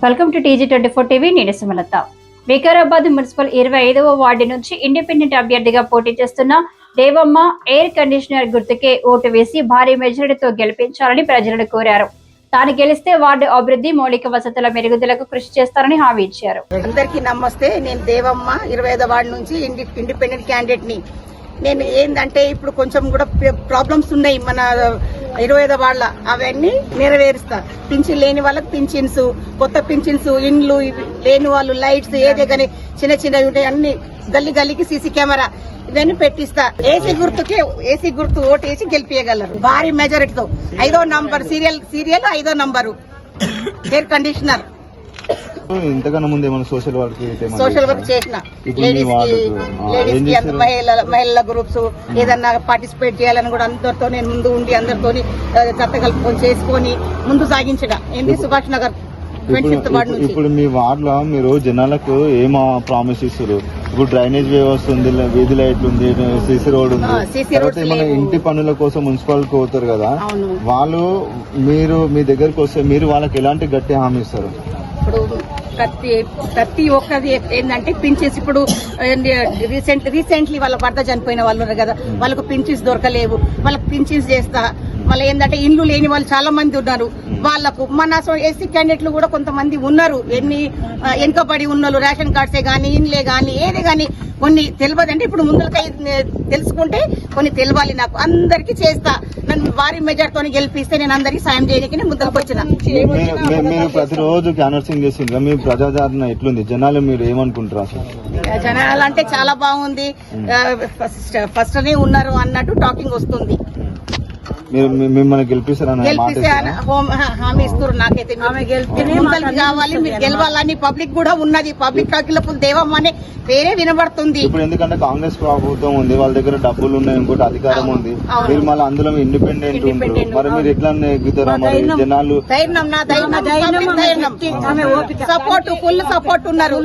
Welcome to TG24 TV. నేను Sumalatha. Vikarabad municipal 25వ ward నుంచి independent అభ్యర్థిగా పోటీ చేస్తున్న దేవమ్మ ఎయిర్ కండిషనర్ గుర్తుకే ఓటు వేసి భారీ మెజారిటీతో గెలిపించాలని ప్రజలను కోరారు. తాను గెలిస్తే వార్డు అభివృద్ధి, మౌలిక వసతుల మెరుగుదలకు కృషి చేస్తారని హామీ ఇచ్చారు. అందరికీ నమస్తే. నేను దేవమ్మ 25వ వార్డు నుంచి ఇండిపెండెంట్ క్యాండిడేట్ ని. నేను ఏంటంటే ఇప్పుడు కొంచెం కూడా ప్రాబ్లమ్స్ ఉన్నాయి మన 25వ వార్డుల, అవన్నీ నెరవేరుస్తా. పింఛన్ లేని వాళ్ళకి పింఛన్స్, కొత్త పింఛన్స్, ఇండ్లు లేని వాళ్ళు లైట్స్, ఏదే కానీ చిన్న చిన్నవి ఉంటాయి అన్ని గల్లీ గల్లీకి సీసీ కెమెరా ఇవన్నీ పెట్టిస్తా. ఏసీ గుర్తు ఓటేసి గెలిపియగలరు భారీ మెజారిటీతో. 5వ నంబర్ సీరియల్ 5వ నంబరు ఎయిర్ కండిషనర్. ఇంతకన్నా ముందు ఏమైనా సోషల్ వర్క్ చేసిన లేడీస్ మహిళల గ్రూప్స్ ఏదన్నా పార్టిసిపేట్ చేయాలని కూడా అందరితో నేను ముందు ఉండి అందరితో చెత్త కలుపుకొని చేసుకొని ముందు సాగించగా ఏంది సుభాష్ నగర్ 25వ వార్డు నుంచి. ఇప్పుడు మీ వార్డ్ లో మీరు జనాలకు ఏం ప్రామిస్ ఇస్తారు? ఇప్పుడు డ్రైనేజ్ వ్యవస్థ ఉంది, వీధి లైట్లు ఉంది, సీసీ రోడ్ ఉంది, తర్వాత ఏమైనా ఇంటి పనుల కోసం మున్సిపాలిటీకి పోతారు కదా, వాళ్ళు మీరు మీ దగ్గరకు వస్తే మీరు వాళ్ళకి ఎలాంటి గట్టి హామీ ఇస్తారు? ఇప్పుడు ప్రతి ఒక్కది ఏంటంటే పింఛన్స్, ఇప్పుడు రీసెంట్లీ వాళ్ళ భర్త చనిపోయిన వాళ్ళు ఉన్నారు కదా, వాళ్ళకు పింఛన్స్ దొరకలేవు, వాళ్ళకి పింఛన్స్ చేస్తా. మళ్ళీ ఏంటంటే ఇండ్లు లేని వాళ్ళు చాలా మంది ఉన్నారు, వాళ్లకు మన ఎస్సీ క్యాండిడేట్లు కూడా కొంతమంది ఉన్నారు, వెనుకబడి ఉన్నారు, రేషన్ కార్డ్సే గానీ ఇండ్లే గానీ ఏదే గానీ కొన్ని తెలియదు. అంటే ఇప్పుడు ముందుకై తెలుసుకుంటే కొన్ని తెలియాలి. నాకు అందరికి చేస్తా. నన్ను భారీ మెజార్టీతో గెలిపిస్తే నేను అందరికి సాయం చేయడానికి ముందుకు వచ్చిన. మీరు ప్రతిరోజు క్యాన్వర్సింగ్ చేసిండ్రా? మీ ప్రజాదరణ ఎట్లుంది? జనాలు మీరు ఏమనుకుంటారు అసలు? జనాలు అంటే చాలా బాగుంది, ఫస్ట్ నే ఉన్నారు అన్నట్టు టాకింగ్ వస్తుంది. మిమ్మల్ని గెలిపిస్తారని హామీ ఇస్తారు. నాకైతే కావాలి, మీరు గెలవాలని పబ్లిక్ కూడా ఉన్నది. పబ్లిక్ టాకింగ్ దేవమ్మ అనే పేరే వినబడుతుంది. ఇప్పుడు ఎందుకంటే కాంగ్రెస్ ప్రభుత్వం ఉంది, వాళ్ళ దగ్గర డబ్బులు ఉన్నాయి, ఇంకోటి అధికారం ఉంది, మీరు మళ్ళీ అందులో ఇండిపెండెంట్ ఉంటారు. మరి మీరు ఎట్లా నెగ్గుతారా? మరి జనాలు సపోర్ట్, ఫుల్ సపోర్ట్ ఉన్నారు.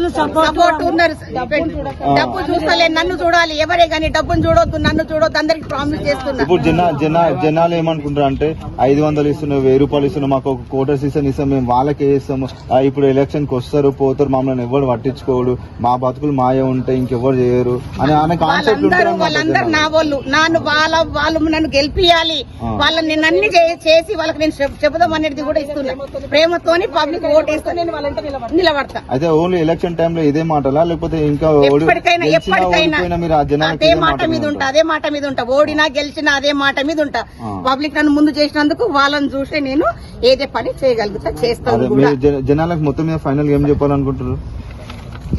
డబ్బు చూస్తలే, నన్ను చూడాలి ఎవరే గానీ డబ్బును చూడొద్దు, నన్ను చూడొద్దు, అందరికి ప్రామిస్ చేస్తున్నారు. ఇప్పుడు జనాలు ఏమనుకుంటారు అంటే 500 ఇస్తున్నాం, 1000 రూపాయలు ఇస్తున్నాం, మాకు ఒక కోట సీజన్ ఇస్తాం, మేము వాళ్ళకే ఇస్తాము, ఇప్పుడు ఎలక్షన్ కి వస్తారు పోతారు, మమ్మల్ని ఎవరు పట్టించుకోడు, మా బతుకులు మాయ ఉంటాయి, ఇంకెవరు చేయరు అని కాన్సెప్ట్. వాళ్ళందరూ నా వాళ్ళు నన్ను గెలిపియాలి, వాళ్ళని నేను అన్ని చేసి వాళ్ళకి నేను చెబుదాం అనేది కూడా ఇస్తున్నా. ప్రేమతోని పబ్లిక్ ఓట్ వేస్తే నేను నిలబడతా. అయితే ఓన్లీ ఎలక్షన్ టైంలో ఇదే మాటలా, లేకపోతే ఇంకా ఎప్పటికైనా మీరు అదే మాట మీద ఉంటా, ఓడినా గెలిచినా అదే మాట మీద ఉంటా. పబ్లిక్ నన్ను ముందు చేసినందుకు వాళ్ళని చూస్తే నేను ఏదే పని చేయగలుగుతా, చేస్తాను కూడా. జనాలకు మొత్తం మీద ఫైనల్ ఏం చెప్పాలనుకుంటారు?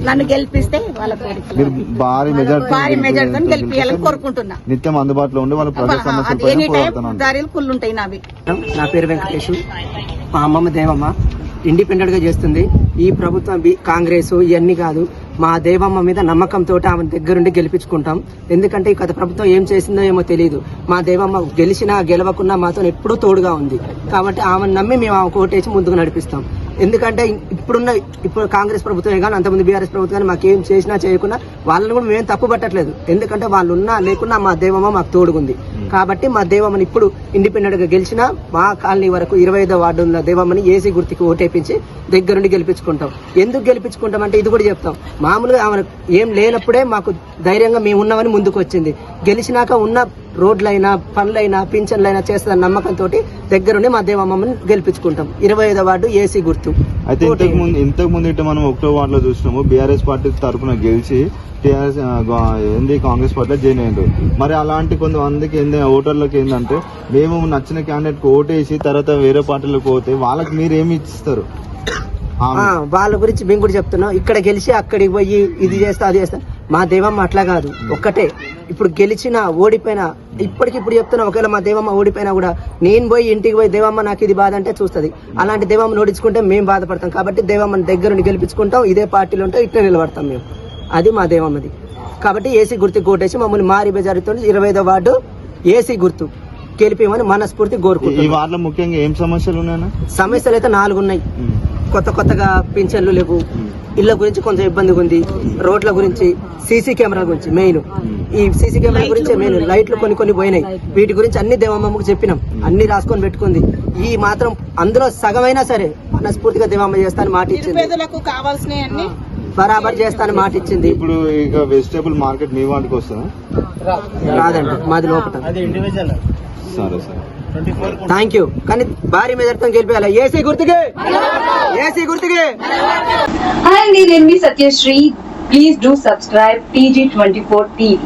నన్ను గెలిపిస్తే వాళ్ళకి భారీ మెజార్టీతో గెలిపియాలని కోరుకుంటున్నా. నిత్యం అందుబాటులో ఉండి వాళ్ళ దారిలు కుళ్ళుంటాయి నావి. నా పేరు వెంకటేష్. మా అమ్మమ్మ దేవమ్మ ఇండిపెండెంట్ గా చేస్తుంది. ఈ ప్రభుత్వం కాంగ్రెస్ ఇవన్నీ కాదు, మా దేవమ్మ మీద నమ్మకంతో ఆమె దగ్గరుండి గెలిపించుకుంటాం. ఎందుకంటే ఈ గత ప్రభుత్వం ఏం చేసిందో ఏమో తెలియదు. మా దేవమ్మ గెలిచినా గెలవకున్నా మాతో ఎప్పుడూ తోడుగా ఉంది. కాబట్టి ఆమెను నమ్మి మేము ఆమె కోటేసి ముందుకు నడిపిస్తాం. ఎందుకంటే ఇప్పుడు కాంగ్రెస్ ప్రభుత్వమే కానీ అంతకుముందు బీఆర్ఎస్ ప్రభుత్వం కానీ మాకేం చేసినా చేయకున్నా వాళ్ళని కూడా మేము తప్పు పట్టట్లేదు. ఎందుకంటే వాళ్ళు ఉన్నా లేకున్నా మా దేవమ్మ మాకు తోడుగుంది. కాబట్టి మా దేవమ్మని ఇప్పుడు ఇండిపెండెంట్ గా గెలిచినా మా కాలనీ వరకు 25వ వార్డు ఉన్న దేవమ్మని ఏసీ గుర్తుకి ఓటేపించి దగ్గరుండి గెలిపించుకుంటాం. ఎందుకు గెలిపించుకుంటాం అంటే ఇది కూడా చెప్తాం. మామూలుగా ఆమె ఏం లేనప్పుడే మాకు ధైర్యంగా మేము ఉన్నామని ముందుకు వచ్చింది. గెలిచినాక ఉన్న రోడ్లైనా పనులైనా పింఛన్లైనా చేస్తున్న నమ్మకంతో దగ్గరుండి మా దేవమ్మని గెలిపించుకుంటాం. 25వ వార్డు ఏసీ గుర్తు. అయితే ఇంతకు ముందు ఇటు మనం 1వ వార్డులో చూసినాము, బీఆర్ఎస్ పార్టీ తరఫున గెలిచి కాంగ్రెస్ పార్టీలో జాయిన్ అయ్యారు. మరి అలాంటి కొంతమందికి ఓటర్లకు ఏంటంటే మేము నచ్చిన క్యాండిడేట్ కు ఓటేసి తర్వాత వేరే పార్టీలకు పోతే వాళ్ళకి మీరు ఏమి ఇస్తారు? వాళ్ళ గురించి మేము కూడా చెప్తున్నాం. ఇక్కడ గెలిచి అక్కడికి పోయి ఇది చేస్తా అది చేస్తా. మా దేవమ్మ అట్లా కాదు, ఒక్కటే. ఇప్పుడు గెలిచినా ఓడిపోయినా ఇప్పటికిప్పుడు చెప్తున్నా, ఒకవేళ మా దేవమ్మ ఓడిపోయినా కూడా నేను పోయి ఇంటికి పోయి దేవమ్మ నాకు ఇది బాధ అంటే చూస్తుంది. అలాంటి దేవమ్మను ఓడించుకుంటే మేము బాధపడతాం. కాబట్టి దేవమ్మని దగ్గరుండి గెలిపించుకుంటాం. ఇదే పార్టీలో ఉంటే ఇట్లా నిలబడతాం మేము. అది మా దేవమ్మది. కాబట్టి ఏసీ గుర్తు కోటేసి మమ్మల్ని మారి బెజారుతో 25వ వార్డు ఏసీ గుర్తు గెలిపేమని మనస్ఫూర్తి కోరుకుంటాం. ఈ వార్డులో ముఖ్యంగా ఏం సమస్యలు ఉన్నాయి? సమస్యలు అయితే 4 ఉన్నాయి. కొత్తగా పింఛన్లు లేవు, ఇళ్ళ గురించి కొంచెం ఇబ్బందిగా ఉంది, రోడ్ల గురించి, సీసీ కెమెరా గురించి మెయిన్. ఈ సీసీ కెమెరా గురించి మెయిన్, లైట్లు కొన్ని పోయినాయి. వీటి గురించి అన్ని దేవమ్మకు చెప్పినాం, అన్ని రాసుకొని పెట్టుకుంది. ఈ మాత్రం అందులో సగమైనా సరే మనస్ఫూర్తిగా దేవమ్మ చేస్తాను మాట ఇచ్చింది, కావాల్సినవి బరాబర్ చేస్తాను మాట ఇచ్చింది. ఇప్పుడు ఇక వెజిటేబుల్ మార్కెట్ మీ వాటికి వస్తుందా? రాదండి, మాది లోపల. సరే సరే, థ్యాంక్ యూ. కానీ భారీ మెజార్టీతో గెలిపేయాలి. ఏసీ గుర్తుకే, ఏసీ గుర్తుకే. Hi, నేను మీ Satyasri. Please do subscribe TG24 TV.